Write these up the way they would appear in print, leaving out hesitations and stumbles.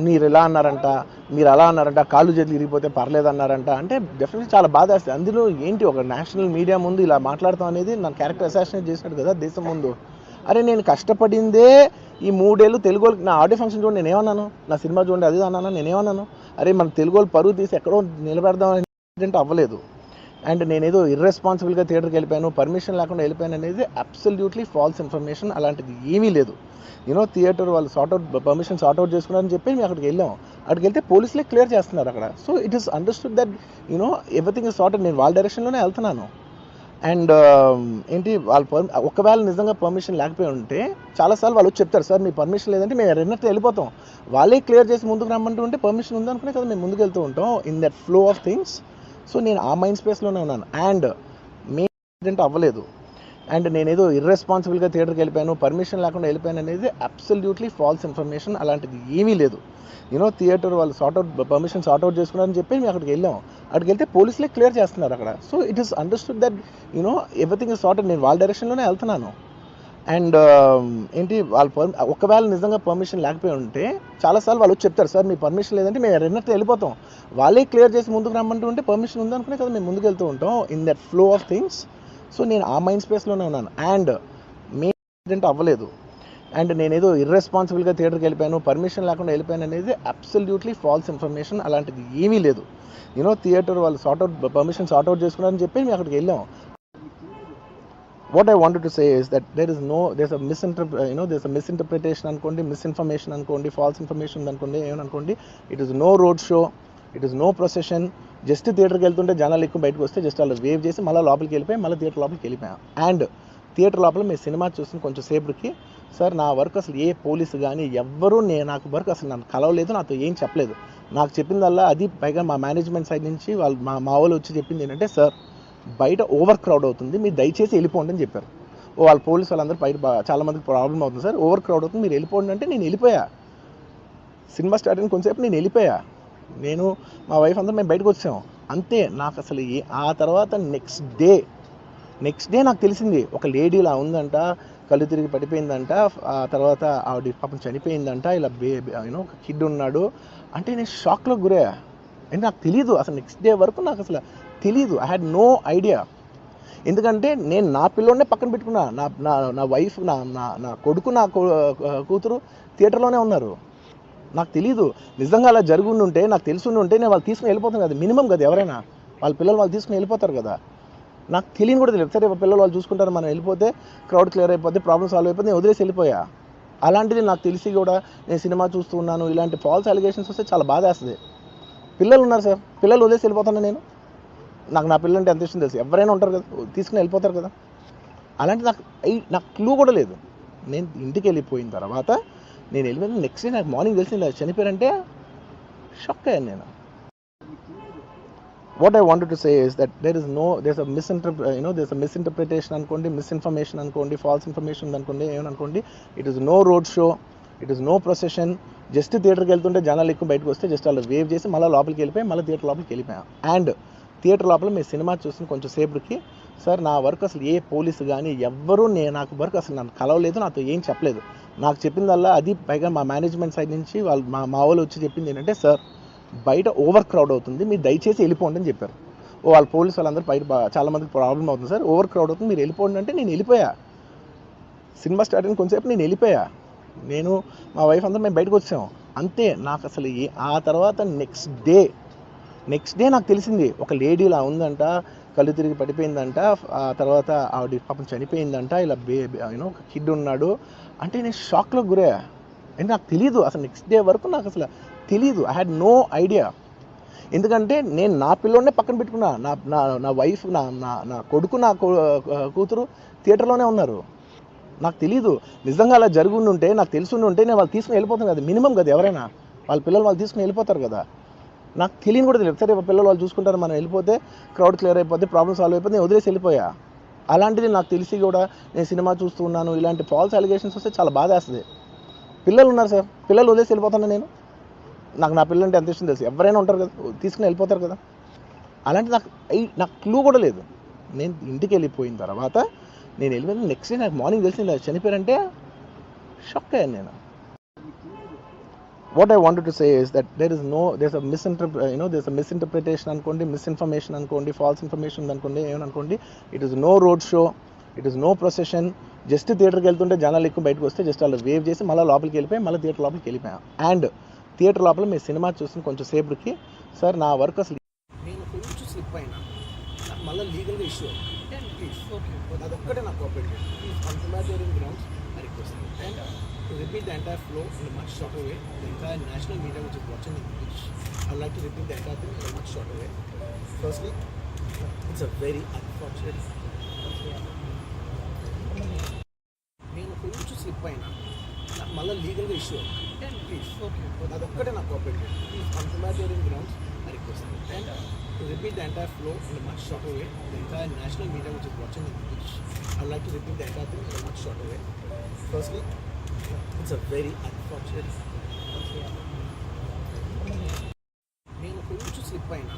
మీరు ఇలా అన్నారంట, మీరు అలా అన్నారంట, కాళ్ళు చేతులు ఇరిగిపోతే పర్లేదన్నారంట అంటే డెఫినెట్లీ చాలా బాధ వేస్తుంది. అందులో ఏంటి ఒక నేషనల్ మీడియా ముందు ఇలా మాట్లాడతాం అనేది నా క్యారెక్టర్ అసాసినేట్ చేసినట్టు కదా దేశం ముందు. అరే నేను కష్టపడిందే ఈ 3 ఏళ్ళు తెలుగు వాళ్ళకి. నా ఆడియో ఫంక్షన్ చూడండి నేనేమన్నాను, నా సినిమా చూడండి అది అన్నాను, నేనేమన్నాను, అరే మన తెలుగు వాళ్ళు పరువు తీసి ఎక్కడో నిలబెడదాం అంటే అవ్వలేదు. అండ్ నేనేదో ఇర్రెస్పాన్సిబుల్గా థియేటర్కి వెళ్ళిపోయాను, పర్మిషన్ లేకుండా వెళ్ళిపోయాను అనేది అబ్సల్యూట్లీ ఫాల్స్ ఇన్ఫర్మేషన్. అలాంటిది ఏమీ లేదు. థియేటర్ వాళ్ళు పర్మిషన్ సార్ట్అవుట్ చేసుకున్నారని చెప్పి మేము అక్కడికి వెళ్ళాం. అక్కడికి వెళ్తే పోలీసులే క్లియర్ చేస్తున్నారు అక్కడ. So it is understood that everything is sorted. నేను వాళ్ళ డైరెక్షన్లోనే వెళ్తున్నాను. అండ్ ఏంటి వాళ్ళు ఒకవేళ నిజంగా పర్మిషన్ లేకపోయి ఉంటే చాలాసార్లు వాళ్ళు చెప్తారు, సార్ మీ పర్మిషన్ లేదంటే మేము రెండట్టు వెళ్ళిపోతాం. వాళ్ళే క్లియర్ చేసి ముందుకు రమ్మంటూ ఉంటే పర్మిషన్ ఉందనుకునే కదా మేము ముందుకు వెళ్తూ ఉంటాం in that flow of things. So నేను ఆ మైండ్ స్పేస్లోనే ఉన్నాను. అండ్ మెయిన్ అవ్వలేదు. అండ్ నేనేదో ఇర్రెస్పాన్సిబుల్గా థియేటర్కి వెళ్ళిపోయాను, పర్మిషన్ లేకుండా వెళ్ళిపోయాను అనేది అబ్సల్యూట్లీ ఫాల్స్ ఇన్ఫర్మేషన్. అలాంటిది ఏమీ లేదు. థియేటర్ వాళ్ళు పర్మిషన్ సార్ట్అవుట్ చేసుకున్నారని చెప్పి మేము అక్కడికి వెళ్ళాం. అక్కడికి వెళ్తే పోలీసులే క్లియర్ చేస్తున్నారు అక్కడ. So it is understood that everything is sorted. నేను వాళ్ళ డైరెక్షన్లోనే వెళ్తున్నాను. అండ్ ఏంటి వాళ్ళు ఒకవేళ నిజంగా పర్మిషన్ లేకపోయి ఉంటే చాలాసార్లు వాళ్ళు చెప్తారు, సార్ మీ పర్మిషన్ లేదంటే మేము రెండట్టు వెళ్ళిపోతాం. వాళ్ళే క్లియర్ చేసి ముందుకు రమ్మంటూ ఉంటే పర్మిషన్ ఉందనుకునే కదా మేము ముందుకు వెళ్తూ ఉంటాం in that flow of things. So నేను ఆ మైండ్ స్పేస్లోనే ఉన్నాను. అండ్ మెయిన్ అవ్వలేదు. అండ్ నేనేదో ఇర్రెస్పాన్సిబుల్గా థియేటర్కి వెళ్ళిపోయాను, పర్మిషన్ లేకుండా వెళ్ళిపోయాను అనేది అబ్సల్యూట్లీ ఫాల్స్ ఇన్ఫర్మేషన్. అలాంటిది ఏమీ లేదు. థియేటర్ వాళ్ళు పర్మిషన్ సార్ట్అవుట్ చేసుకున్నారని చెప్పి మేము అక్కడికి వెళ్ళాం. What I wanted to say is that there's a misinterpretation అనుకోండి, misinformation అనుకోండి, false information అనుకోండి, ఏమనుకోండి. It is no road show, it is no procession. Just థియేటర్కి వెళ్తుంటే జనాలు ఎక్కువ బయటకు వస్తే జస్ట్ వాళ్ళు వేవ్ చేసి మళ్ళీ లోపలికి వెళ్ళిపోయి మళ్ళీ థియేటర్ లోపలికి వెళ్ళిపోయాం. అండ్ థియేటర్ లోపల మీ సినిమా చూసిన కొంచెం సేపటికి, సార్ నా వర్క్ అసలు ఏ పోలీసు కానీ ఎవ్వరూ నాకు వర్క్ అసలు నన్ను కలవలేదు, నాతో ఏం చెప్పలేదు. నాకు చెప్పిందల్లా అది పైగా మా మేనేజ్మెంట్ సైడ్ నుంచి వాళ్ళు మా వాళ్ళు వచ్చి చెప్పింది ఏంటంటే, సార్ బయట ఓవర్ క్రౌడ్ అవుతుంది, మీరు దయచేసి వెళ్ళిపోండి అని చెప్పారు. వాళ్ళ పోలీసు వాళ్ళందరూ బయట చాలా మందికి ప్రాబ్లం అవుతుంది, సార్ ఓవర్ క్రౌడ్ అవుతుంది మీరు వెళ్ళిపోండి అంటే నేను వెళ్ళిపోయా. సినిమా స్టార్ట్ అయిన కొంచెంసేపు నేను వెళ్ళిపోయా. నేను మా వైఫ్ అందరూ మేము బయటకు వచ్చాము అంతే. నాకు అసలు ఆ తర్వాత నెక్స్ట్ డే నాకు తెలిసింది, ఒక లేడీ ఇలా ఉందంట, కళ్ళు తిరిగి పడిపోయిందంట, ఆ తర్వాత ఆవిడ పాపం చనిపోయిందంట, ఇలా ఒక కిడ్ ఉన్నాడు అంటే నేను షాక్లో గురయ్యా. అంటే నాకు తెలీదు అసలు, నెక్స్ట్ డే వరకు నాకు అసలు తెలీదు. I had no idea. ఎందుకంటే నేను నా పిల్లోనే పక్కన పెట్టుకున్నా, నా వైఫ్, నా కొడుకు, నా కూతురు థియేటర్లోనే ఉన్నారు. నాకు తెలీదు. నిజంగా అలా జరుగుండి ఉంటే, నాకు తెలుసుండి ఉంటే నేను వాళ్ళు తీసుకుని వెళ్ళిపోతాను కదా, మినిమం కదా, ఎవరైనా వాళ్ళ పిల్లలు వాళ్ళు తీసుకుని వెళ్ళిపోతారు కదా. నాకు తెలియని కూడా తెలియదు. సరే పిల్లలు వాళ్ళు చూసుకుంటారు, మనం వెళ్ళిపోతే క్రౌడ్ క్లియర్ అయిపోతే, ప్రాబ్లమ్ సాల్వ్ అయిపోతే నేను వదిలేసి వెళ్ళిపోయా. అలాంటిది నాకు తెలిసి కూడా నేను సినిమా చూస్తూ ఉన్నాను, ఇలాంటి ఫాల్స్ అలిగేషన్స్ వస్తే చాలా బాధ వేస్తుంది. పిల్లలు ఉన్నారు సార్, పిల్లలు వదిలేసి వెళ్ళిపోతాను నేను. నా పిల్లలు అంటే ఎంత ఇష్టం తెలుసు, ఎవరైనా ఉంటారు కదా, తీసుకుని వెళ్ళిపోతారు కదా. అలాంటి నాకు క్లూ కూడా లేదు. నేను ఇంటికి వెళ్ళిపోయిన తర్వాత నేను వెళ్ళిపోయిన నెక్స్ట్ డే నాకు మార్నింగ్ తెలిసింది చనిపోయారంటే షాక్ అయ్యాను నేను. What I wanted to say is that there's a misinterpretation అనుకోండి, misinformation అనుకోండి, false information అనుకోండి, ఏమనుకోండి. It is no road show, it is no procession. Just థియేటర్కి వెళ్తుంటే జనాలు ఎక్కువ బయటకు వస్తే జస్ట్ వాళ్ళు వేవ్ చేసి మళ్ళీ లోపలికి వెళ్ళిపోయి మళ్ళీ థియేటర్ లోపలికి వెళ్ళిపోయాం. అండ్ థియేటర్ లోపల మీ సినిమా చూసిన కొంచెం సేపటికి, సార్ నా వర్క్ అసలు ఏ పోలీసు కానీ ఎవ్వరూ నాకు వర్క్ అసలు నన్ను కలవలేదు, నాతో ఏం చెప్పలేదు. నాకు చెప్పిందల్లా అది పైగా మా మేనేజ్మెంట్ సైడ్ నుంచి వాళ్ళు మా వాళ్ళు వచ్చి చెప్పింది ఏంటంటే, సార్ బయట ఓవర్ క్రౌడ్ అవుతుంది, మీరు దయచేసి వెళ్ళిపోండి అని చెప్పారు. వాళ్ళ పోలీసు వాళ్ళందరూ బయట చాలా మందికి ప్రాబ్లం అవుతుంది, సార్ ఓవర్ క్రౌడ్ అవుతుంది మీరు వెళ్ళిపోండి అంటే నేను వెళ్ళిపోయా. సినిమా స్టార్ట్ అయిన కొంచెంసేపు నేను వెళ్ళిపోయా. నేను మా వైఫ్ అందరూ మేము బయటకు వచ్చాము అంతే. నాకు అసలు ఆ తర్వాత నెక్స్ట్ డే నాకు తెలిసింది, ఒక లేడీ ఇలా ఉందంట, కళ్ళు తిరిగి పడిపోయిందంట, ఆ తర్వాత ఆవిడ పాపం చనిపోయిందంట, ఇలా ఒక కిడ్ ఉన్నాడు అంటే నేను షాక్లో గురయ్యా. అంటే నాకు తెలీదు అసలు, నెక్స్ట్ డే వరకు నాకు అసలు తెలీదు. I had no idea. ఎందుకంటే నేను నా పిల్లోనే పక్కన పెట్టుకున్నా, నా వైఫ్, నా కొడుకు, నా కూతురు థియేటర్లోనే ఉన్నారు. నాకు తెలీదు. నిజంగా అలా జరుగుండి ఉంటే, నాకు తెలుసుండి ఉంటే నేను వాళ్ళు తీసుకుని వెళ్ళిపోతాను కదా, మినిమం కదా, ఎవరైనా వాళ్ళ పిల్లలు వాళ్ళు తీసుకుని వెళ్ళిపోతారు కదా. నాకు తెలియని కూడా తెలియదు. సరే పిల్లలు వాళ్ళు చూసుకుంటారు, మనం వెళ్ళిపోతే క్రౌడ్ క్లియర్ అయిపోతే, ప్రాబ్లమ్ సాల్వ్ అయిపోతే నేను వదిలేసి వెళ్ళిపోయా. అలాంటిది నాకు తెలిసి కూడా నేను సినిమా చూస్తూ ఉన్నాను, ఇలాంటి ఫాల్స్ అలిగేషన్స్ వస్తే చాలా బాధ వేస్తుంది. పిల్లలు ఉన్నారు సార్, పిల్లలు వదిలేసి వెళ్ళిపోతాను నేను. నా పిల్లలు అంటే ఎంత ఇష్టం తెలుసు, ఎవరైనా ఉంటారు కదా, తీసుకుని వెళ్ళిపోతారు కదా. అలాంటి నాకు క్లూ కూడా లేదు. నేను ఇంటికి వెళ్ళిపోయిన తర్వాత నేను వెళ్ళిపోయిన నెక్స్ట్ డే నాకు మార్నింగ్ తెలిసింది చనిపోయారంటే షాక్ అయ్యాను నేను. what I wanted to say is that there's a misinterpretation అనుకోండి, misinformation అనుకోండి, false information అనుకోండి, ఏమనుకోండి. It is no road show, it is no procession. Just థియేటర్కి వెళ్తుంటే జనాలు ఎక్కువ బయటకు వస్తే జస్ట్ అలా వేవ్ చేసి మళ్ళీ లోపలికి వెళ్ళిపోయి మళ్ళీ థియేటర్ లోపలికి వెళ్ళిపోయాం. అండ్ థియేటర్ లోపల మీ సినిమా చూసిన కొంచెం సేపటికి సార్ నా వర్క్ అసలు నేను కొంచెం స్లిప్ అయినా మళ్ళీ లీగల్గా ఇష్యూ ప్లీజ్ అదొక్కటే నాకు cooperate please humanitarian grounds I request and to repeat the entire flow in a much shorter way. The entire national media which is watching in English, I'd like to repeat the entire thing in a much shorter way. Firstly, it's a very unfortunate. నేను కొంచెం slip అయినా మళ్ళీ లీగల్గా issue please అదొక్కటే నాకు cooperate please humanitarian grounds I request and to repeat the entire flow in a much shorter way. The entire national media which is watching in English, I'd like to repeat the entire thing in a much shorter way. Firstly, it's a very unfortunate. నేను కొంచెం slip అయినా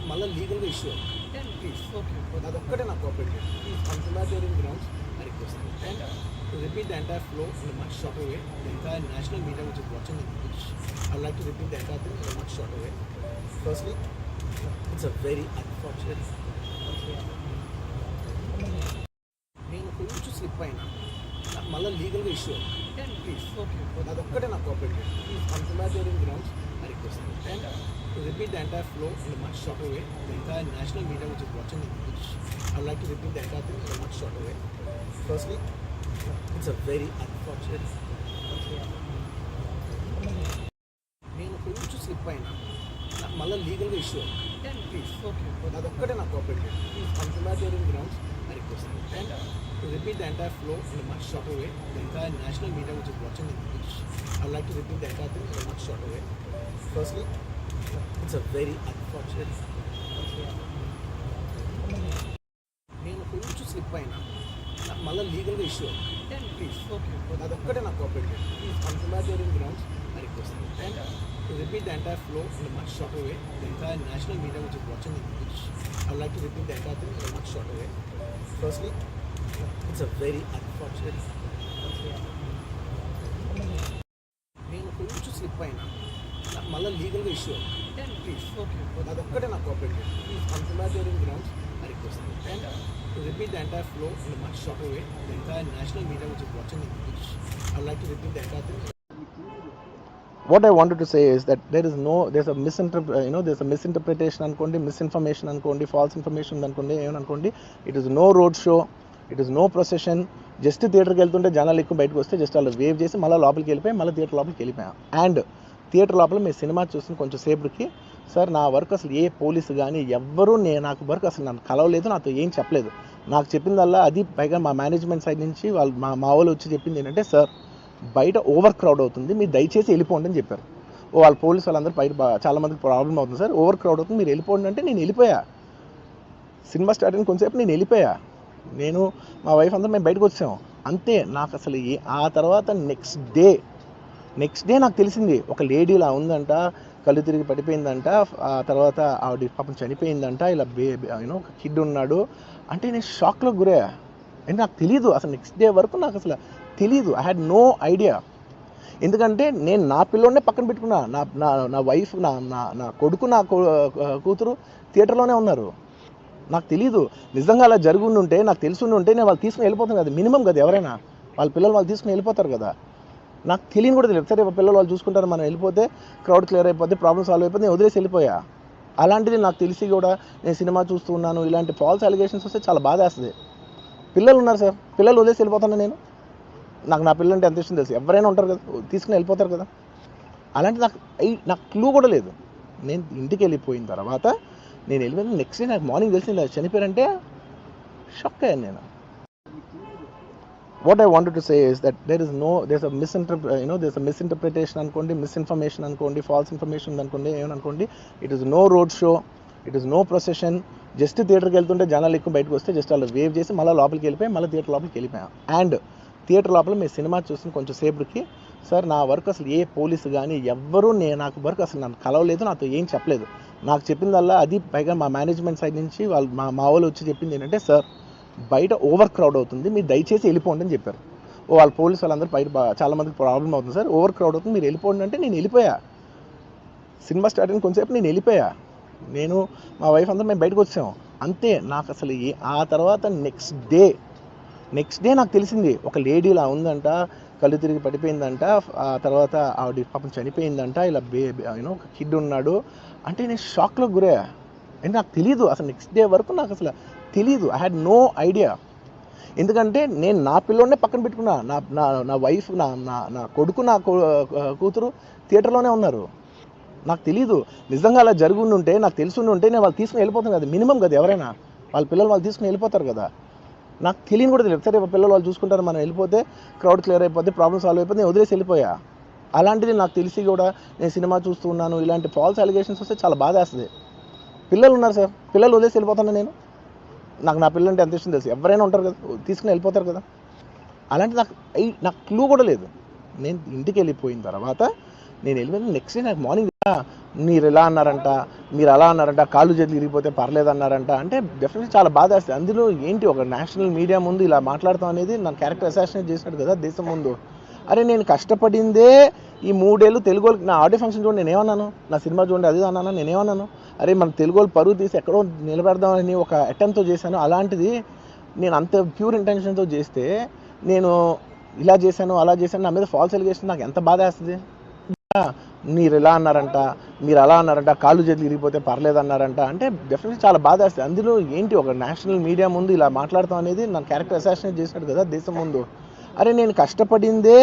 మళ్ళీ లీగల్గా issue please అదొక్కటే నాకు cooperate please humanitarian grounds I request and to repeat the entire flow in a much shorter way. The entire national media which is watching in English, I'd like to repeat the entire thing in a much shorter way. Firstly, it's a very unfortunate. నేను కొంచెం slip అయినా మళ్ళీ లీగల్గా issue please అదొక్కటే నాకు cooperate please humanitarian grounds I request and to repeat the entire flow in a much shorter way. The entire national media which is watching in English, I'd like to repeat the entire thing in a much shorter way. Firstly, it's a very unfortunate. నేను కొంచెం slip అయినా మళ్ళీ లీగల్గా issue please అదొక్కటే నాకు cooperate please humanitarian grounds I request and to repeat the entire flow in a much shorter way. The entire national media which is watching in English, I'd like to repeat the entire thing in a much shorter way. Firstly, it's a very unfortunate. నేను కొంచెం slip అయినా మళ్ళీ లీగల్గా issue please అదొక్కటే నాకు cooperate please humanitarian grounds I request and to repeat the entire flow in a much shorter way. The entire national media which is watching in English, I'd like to repeat the entire thing in a much shorter way. Firstly, it's a very unfortunate. నేను కొంచెం slip అయినా మళ్ళీ లీగల్గా issue please అదొక్కటే నాకు cooperate please humanitarian grounds I request and to repeat the entire flow in a much shorter way. The entire national media which is watching in English, I'd like to repeat the entire thing. What I wanted to say is that there's a misinterpretation అనుకోండి, misinformation అనుకోండి, false information అనుకోండి, ఏమనుకోండి. It is no road show, it is no procession. Just థియేటర్కి వెళ్తుంటే జనాలు ఎక్కువ బయటకు వస్తే just అలా వేవ్ చేసి మళ్ళీ లోపలికి వెళ్ళిపోయి మళ్ళీ థియేటర్ లోపలికి వెళ్ళిపోయాం. అండ్ థియేటర్ లోపల మీ సినిమా చూసిన కొంచెం సేపటికి సార్ నా వర్క్ అసలు ఏ పోలీసు కానీ ఎవ్వరూ నాకు వర్క్ అసలు నన్ను కలవలేదు, నాతో ఏం చెప్పలేదు. నాకు చెప్పిందల్లా అది పైగా మా మేనేజ్మెంట్ సైడ్ నుంచి వాళ్ళు మా వాళ్ళు వచ్చి చెప్పింది ఏంటంటే సార్ బయట ఓవర్ క్రౌడ్ అవుతుంది, మీరు దయచేసి వెళ్ళిపోండి అని చెప్పారు. వాళ్ళ పోలీసు వాళ్ళందరూ బయట చాలామందికి ప్రాబ్లం అవుతుంది సార్, ఓవర్ క్రౌడ్ అవుతుంది, మీరు వెళ్ళిపోండి అంటే నేను వెళ్ళిపోయా. సినిమా స్టార్ట్ అయిన కొంచెంసేపు నేను వెళ్ళిపోయా. నేను మా వైఫ్ అందరూ మేము బయటకు వచ్చాము అంతే. నాకు అసలు ఆ తర్వాత నెక్స్ట్ డే నాకు తెలిసింది ఒక లేడీ ఇలా ఉందంట, కళ్ళు తిరిగి పడిపోయిందంట, ఆ తర్వాత ఆవిడ పాపం చనిపోయిందంట, ఇలా ఒక కిడ్ ఉన్నాడు అంటే నేను షాక్లో గురయ్యా. అంటే నాకు తెలీదు అసలు నెక్స్ట్ డే వరకు నాకు అసలు తెలీదు. I had no idea. ఎందుకంటే నేను నా పిల్లోనే పక్కన పెట్టుకున్నా, నా వైఫ్ నా కొడుకు నా కూతురు థియేటర్లోనే ఉన్నారు. నాకు తెలీదు. నిజంగా అలా జరుగుండి ఉంటే నాకు తెలుసుండి ఉంటే నేను వాళ్ళు తీసుకుని వెళ్ళిపోతాను కదా, మినిమం కదా, ఎవరైనా వాళ్ళ పిల్లలు వాళ్ళు తీసుకుని వెళ్ళిపోతారు కదా. నాకు తెలియని కూడా తెలియదు. సరే పిల్లలు వాళ్ళు చూసుకుంటారు, మనం వెళ్ళిపోతే క్రౌడ్ క్లియర్ అయిపోతే ప్రాబ్లమ్ సాల్వ్ అయిపోతే నేను వదిలేసి వెళ్ళిపోయా. అలాంటిది నాకు తెలిసి కూడా నేను సినిమా చూస్తూ ఉన్నాను, ఇలాంటి ఫాల్స్ అలిగేషన్స్ వస్తే చాలా బాధ వేస్తుంది. పిల్లలు ఉన్నారు సార్, పిల్లలు వదిలేసి వెళ్ళిపోతాను నేను. నా పిల్లలు అంటే ఎంత ఇష్టం తెలుసు, ఎవరైనా ఉంటారు కదా తీసుకుని వెళ్ళిపోతారు కదా. అలాంటి నాకు క్లూ కూడా లేదు. నేను ఇంటికి వెళ్ళిపోయిన తర్వాత నేను వెళ్ళిపోయిన నెక్స్ట్ డే నాకు మార్నింగ్ తెలిసింది చనిపోయారంటే షాక్ అయ్యాను నేను. What I wanted to say is that there's a misinterpretation అనుకోండి, misinformation అనుకోండి, false information అనుకోండి, ఏమనుకోండి. It is no road show, it is no procession. Just థియేటర్కి వెళ్తుంటే జనాలు ఎక్కువ బయటకు వస్తే జస్ట్ అలా వేవ్ చేసి మళ్ళీ లోపలికి వెళ్ళిపోయి మళ్ళీ థియేటర్ లోపలికి వెళ్ళిపోయాం. అండ్ థియేటర్ లోపల మీ సినిమా చూసిన కొంచెం సేపటికి సార్ నా వర్క్ అసలు ఏ పోలీసు కానీ ఎవ్వరూ నాకు వర్క్ అసలు నన్ను కలవలేదు, నాతో ఏం చెప్పలేదు. నాకు చెప్పిందల్లా అది పైగా మా మేనేజ్మెంట్ సైడ్ నుంచి వాళ్ళు మా వాళ్ళు వచ్చి చెప్పింది ఏంటంటే సార్ బయట ఓవర్ క్రౌడ్ అవుతుంది, మీరు దయచేసి వెళ్ళిపోండి అని చెప్పారు. వాళ్ళ పోలీసు వాళ్ళందరూ బయట చాలా మందికి ప్రాబ్లం అవుతుంది సార్, ఓవర్ క్రౌడ్ అవుతుంది, మీరు వెళ్ళిపోండి అంటే నేను వెళ్ళిపోయా. సినిమా స్టార్ట్ అయిన కొంచెంసేపు నేను వెళ్ళిపోయా. నేను మా వైఫ్ అందరూ మేము బయటకు వచ్చాము అంతే. నాకు అసలు ఆ తర్వాత నెక్స్ట్ డే నాకు తెలిసింది ఒక లేడీ ఇలా ఉందంట, కళ్ళు తిరిగి పడిపోయిందంట, ఆ తర్వాత ఆవిడ పాపం చనిపోయిందంట, ఇలా ఒక కిడ్ ఉన్నాడు అంటే నేను షాక్లో గురయ్యా. అంటే నాకు తెలీదు అసలు, నెక్స్ట్ డే వరకు నాకు అసలు తెలీదు. I had no idea. ఎందుకంటే నేను నా పిల్లోనే పక్కన పెట్టుకున్నా, నా వైఫ్, నా కొడుకు, నా కూతురు థియేటర్లోనే ఉన్నారు. నాకు తెలీదు. నిజంగా అలా జరుగుండి ఉంటే, నాకు తెలుసుండి ఉంటే నేను వాళ్ళు తీసుకుని వెళ్ళిపోతాను కదా, మినిమం కదా, ఎవరైనా వాళ్ళ పిల్లలు వాళ్ళు తీసుకుని వెళ్ళిపోతారు కదా. నాకు తెలియని కూడా తెలియదు. సరే పిల్లలు వాళ్ళు చూసుకుంటారు, మనం వెళ్ళిపోతే క్రౌడ్ క్లియర్ అయిపోతే, ప్రాబ్లమ్ సాల్వ్ అయిపోతే, నేను వదిలేసి వెళ్ళిపోయా. అలాంటిది నాకు తెలిసి కూడా నేను సినిమా చూస్తూ ఉన్నాను, ఇలాంటి ఫాల్స్ అలిగేషన్స్ వస్తే చాలా బాధ వేస్తుంది. పిల్లలు ఉన్నారు సార్, పిల్లలు వదిలేసి వెళ్ళిపోతాను నేను. నా పిల్లలు అంటే ఎంత ఇష్టం తెలుసు, ఎవరైనా ఉంటారు కదా, తీసుకుని వెళ్ళిపోతారు కదా. అలాంటి నాకు క్లూ కూడా లేదు. నేను ఇంటికి వెళ్ళిపోయిన తర్వాత నేను వెళ్ళిపోయిన నెక్స్ట్ డే నాకు మార్నింగ్ మీరు ఇలా అన్నారంట, మీరు అలా అన్నారంట, కాళ్ళు చేతులు ఇరిగిపోతే పర్లేదు అన్నారంట అంటే డెఫినెట్లీ చాలా బాధ వేస్తుంది. అందులో ఏంటి, ఒక నేషనల్ మీడియా ముందు ఇలా మాట్లాడతాం అనేది నా క్యారెక్టర్ అసాసినేట్ చేసినట్టు కదా దేశం ముందు. అరే నేను కష్టపడిందే ఈ 3 ఏళ్ళు తెలుగు వాళ్ళకి. నా ఆడియో ఫంక్షన్ చూడండి నేనేమన్నాను, నా సినిమా చూడండి అది అన్నాను, నేనేమన్నాను, అరే మన తెలుగు వాళ్ళు పరువు తీసి ఎక్కడో నిలబెడదామని ఒక అటెంప్ట్తో చేశాను. అలాంటిది నేను అంత ప్యూర్ ఇంటెన్షన్తో చేస్తే నేను ఇలా చేశాను అలా చేశాను, నా మీద ఫాల్స్ ఎలిగేషన్, నాకు ఎంత బాధ వేస్తుంది. మీరు ఇలా అన్నారంట, మీరు అలా అన్నారంట, కాళ్ళు చేతులు ఇరిగిపోతే పర్లేదు అన్నారంట అంటే డెఫినెట్లీ చాలా బాధ వేస్తుంది. అందులో ఏంటి, ఒక నేషనల్ మీడియా ముందు ఇలా మాట్లాడతాం అనేది నా క్యారెక్టర్ అసాసినేట్ చేసినట్టు కదా దేశం ముందు. అరే నేను కష్టపడిందే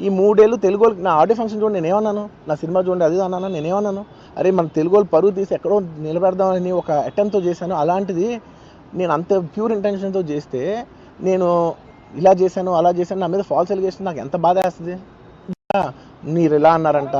ఈ 3 ఏళ్ళు తెలుగు వాళ్ళకి. నా ఆడియో ఫంక్షన్ చూడండి నేనేమన్నాను, నా సినిమా చూడండి అది అన్నాను, నేనేమన్నాను, అరే మన తెలుగు వాళ్ళు పరువు తీసి ఎక్కడో నిలబెడదామని ఒక అటెంప్ట్తో చేశాను. అలాంటిది నేను అంత ప్యూర్ ఇంటెన్షన్తో చేస్తే నేను ఇలా చేశాను అలా చేశాను, నా మీద ఫాల్స్ ఎలిగేషన్, నాకు ఎంత బాధ వేస్తుంది. మీరు ఇలా అన్నారంట,